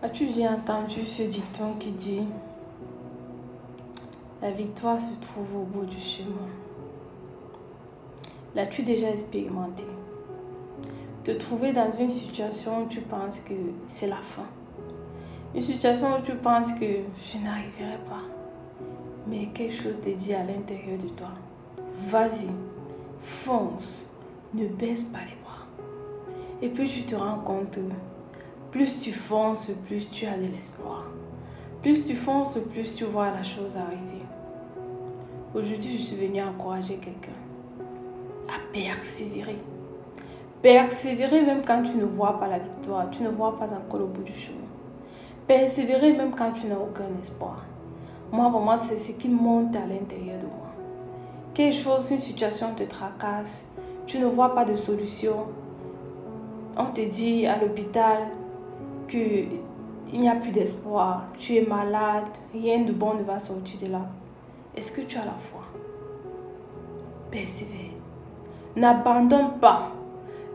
As-tu déjà entendu ce dicton qui dit « La victoire se trouve au bout du chemin ». L'as-tu déjà expérimenté? Te trouver dans une situation où tu penses que c'est la fin. Une situation où tu penses que je n'arriverai pas. Mais quelque chose te dit à l'intérieur de toi. Vas-y, fonce, ne baisse pas les bras. Et puis tu te rends compte, plus tu fonces, plus tu as de l'espoir. Plus tu fonces, plus tu vois la chose arriver. Aujourd'hui, je suis venue encourager quelqu'un à persévérer. Persévérer même quand tu ne vois pas la victoire, tu ne vois pas encore le bout du chemin. Persévérer même quand tu n'as aucun espoir. Moi, vraiment, c'est ce qui monte à l'intérieur de moi. Quelque chose, une situation te tracasse, tu ne vois pas de solution. On te dit à l'hôpital qu'il n'y a plus d'espoir, tu es malade, rien de bon ne va sortir de là. Est-ce que tu as la foi? Persévère. N'abandonne pas.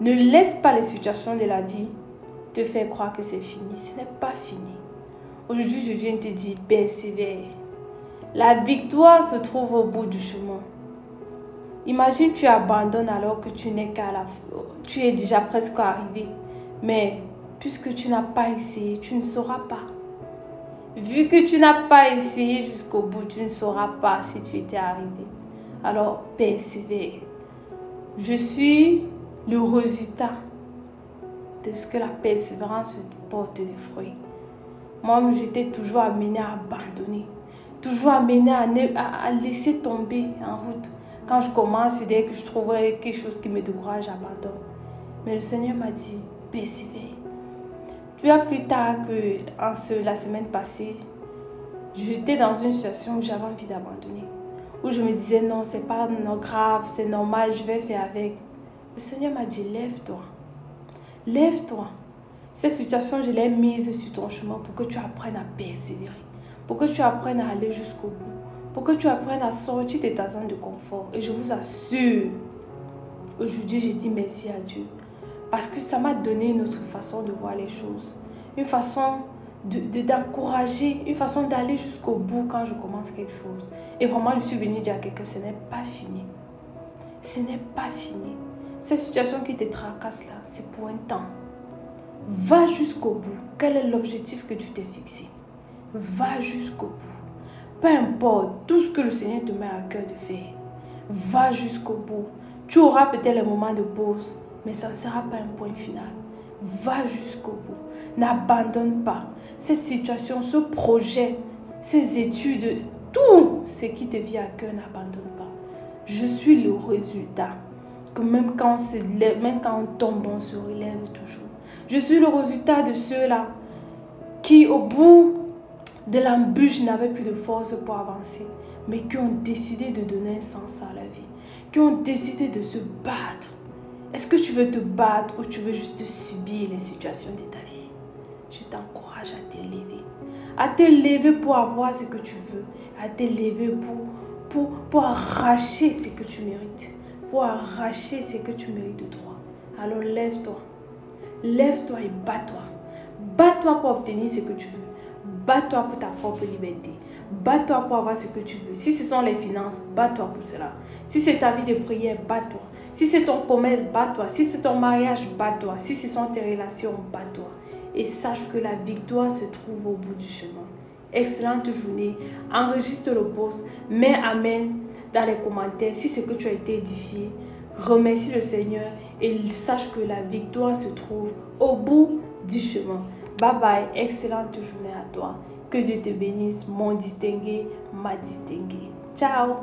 Ne laisse pas les situations de la vie te faire croire que c'est fini. Ce n'est pas fini. Aujourd'hui, je viens te dire, persévère. La victoire se trouve au bout du chemin. Imagine tu abandonnes alors que tu n'es qu'à la fin. Tu es déjà presque arrivé. Mais puisque tu n'as pas essayé, tu ne sauras pas. Vu que tu n'as pas essayé jusqu'au bout, tu ne sauras pas si tu étais arrivé. Alors, persévère. Je suis le résultat de ce que la persévérance porte des fruits. Moi, j'étais toujours amenée à abandonner. Toujours amenée à laisser tomber en route. Quand je commence, dès que je trouverais quelque chose qui me décourage, j'abandonne. Mais le Seigneur m'a dit, persévère. Plus tard que la semaine passée, j'étais dans une situation où j'avais envie d'abandonner. Où je me disais, non, c'est pas grave, c'est normal, je vais faire avec. Le Seigneur m'a dit, lève-toi. Lève-toi. Cette situation, je l'ai mise sur ton chemin pour que tu apprennes à persévérer. Pour que tu apprennes à aller jusqu'au bout. Pour que tu apprennes à sortir de ta zone de confort. Et je vous assure, aujourd'hui, je dis merci à Dieu. Parce que ça m'a donné une autre façon de voir les choses. Une façon d'encourager, une façon d'aller jusqu'au bout quand je commence quelque chose. Et vraiment, je suis venue dire à quelqu'un, ce n'est pas fini. Ce n'est pas fini. Cette situation qui te tracasse là, c'est pour un temps. Va jusqu'au bout. Quel est l'objectif que tu t'es fixé? Va jusqu'au bout. Peu importe tout ce que le Seigneur te met à cœur de faire. Va jusqu'au bout. Tu auras peut-être les moments de pause, mais ça ne sera pas un point final. Va jusqu'au bout. N'abandonne pas. Cette situation, ce projet, ces études, tout ce qui te vient à cœur, n'abandonne pas. Je suis le résultat. Que même quand on se lève, même quand on tombe, on se relève toujours. Je suis le résultat de ceux-là qui, au bout de l'embûche, n'avaient plus de force pour avancer, mais qui ont décidé de donner un sens à la vie, qui ont décidé de se battre. Est-ce que tu veux te battre ou tu veux juste subir les situations de ta vie? Je t'encourage à t'élever. À t'élever pour avoir ce que tu veux. À t'élever pour arracher ce que tu mérites. Pour arracher ce que tu mérites de toi. Alors lève-toi. Lève-toi et bats-toi. Bats-toi pour obtenir ce que tu veux. Bats-toi pour ta propre liberté. Bats-toi pour avoir ce que tu veux. Si ce sont les finances, bats-toi pour cela. Si c'est ta vie de prière, bats-toi. Si c'est ton commerce, bats-toi. Si c'est ton mariage, bats-toi. Si ce sont tes relations, bats-toi. Et sache que la victoire se trouve au bout du chemin. Excellente journée. Enregistre le post. Mets amen dans les commentaires si c'est que tu as été édifié. Remercie le Seigneur et sache que la victoire se trouve au bout du chemin. Bye bye. Excellente journée à toi. Que Dieu te bénisse, mon distingué, ma distinguée. Ciao.